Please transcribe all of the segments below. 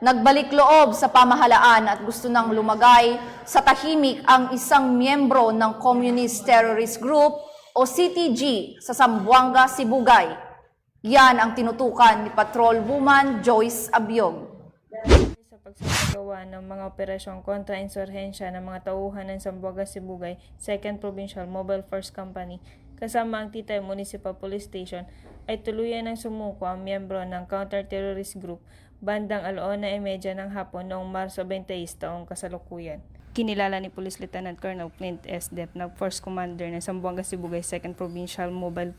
Nagbalik loob sa pamahalaan at gusto nang lumagay sa tahimik ang isang miyembro ng Communist Terrorist Group o CTG sa Zamboanga, Sibugay. Yan ang tinutukan ni Patrolwoman Joyce Abiog. Sa pagsasagawa ng mga operasyong kontra-insurhensya ng mga tauhan ng Zamboanga, Sibugay, 2nd Provincial Mobile Force Company, kasama ang Titay Municipal Police Station, ay tuluyan ng sumuko ang miyembro ng Counter-Terrorist Group bandang 1:30 ng hapon noong Marso 26 taong kasalukuyan. Kinilala ni Police Lieutenant Colonel Clint S. Depp na Force Commander ng Zamboanga, Sibugay 2nd Provincial Mobile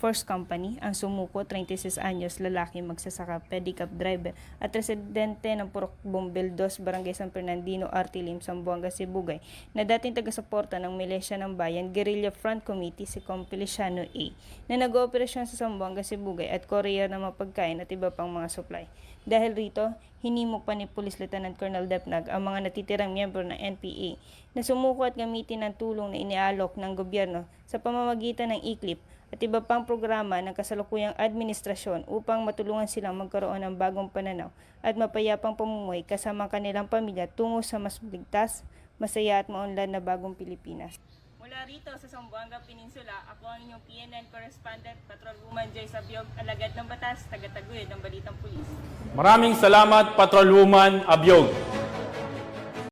Force Company, ang sumuko, 36 anyos, lalaki, magsasaka, pedicab driver at residente ng Purok Bombil 2, Barangay San Fernandino, Artilim, Zamboanga, Sibugay, na dating taga-suporta ng Milisya ng Bayan Guerrilla Front Committee si Compiliciano A, na nag-ooperasyon sa Zamboanga, Sibugay at courier ng mga pagkain at iba pang mga supply. Dahil rito, hinimok pa ni Police Lieutenant Colonel Depnag ang mga natitirang miyembro ng NPA na sumuko at gamitin ng tulong na inialok ng gobyerno sa pamamagitan ng ICLIP at iba pang programa ng kasalukuyang administrasyon upang matulungan silang magkaroon ng bagong pananaw at mapayapang pamumuhay kasama ang kanilang pamilya tungo sa mas ligtas, masaya at maunlad na bagong Pilipinas. Mula rito sa Zamboanga Peninsula, ako ang inyong PNN correspondent, Patrolwoman Joyce Abiog, alagad ng batas, taga-taguyod ng Balitang Pulis. Maraming salamat, Patrolwoman Abiog.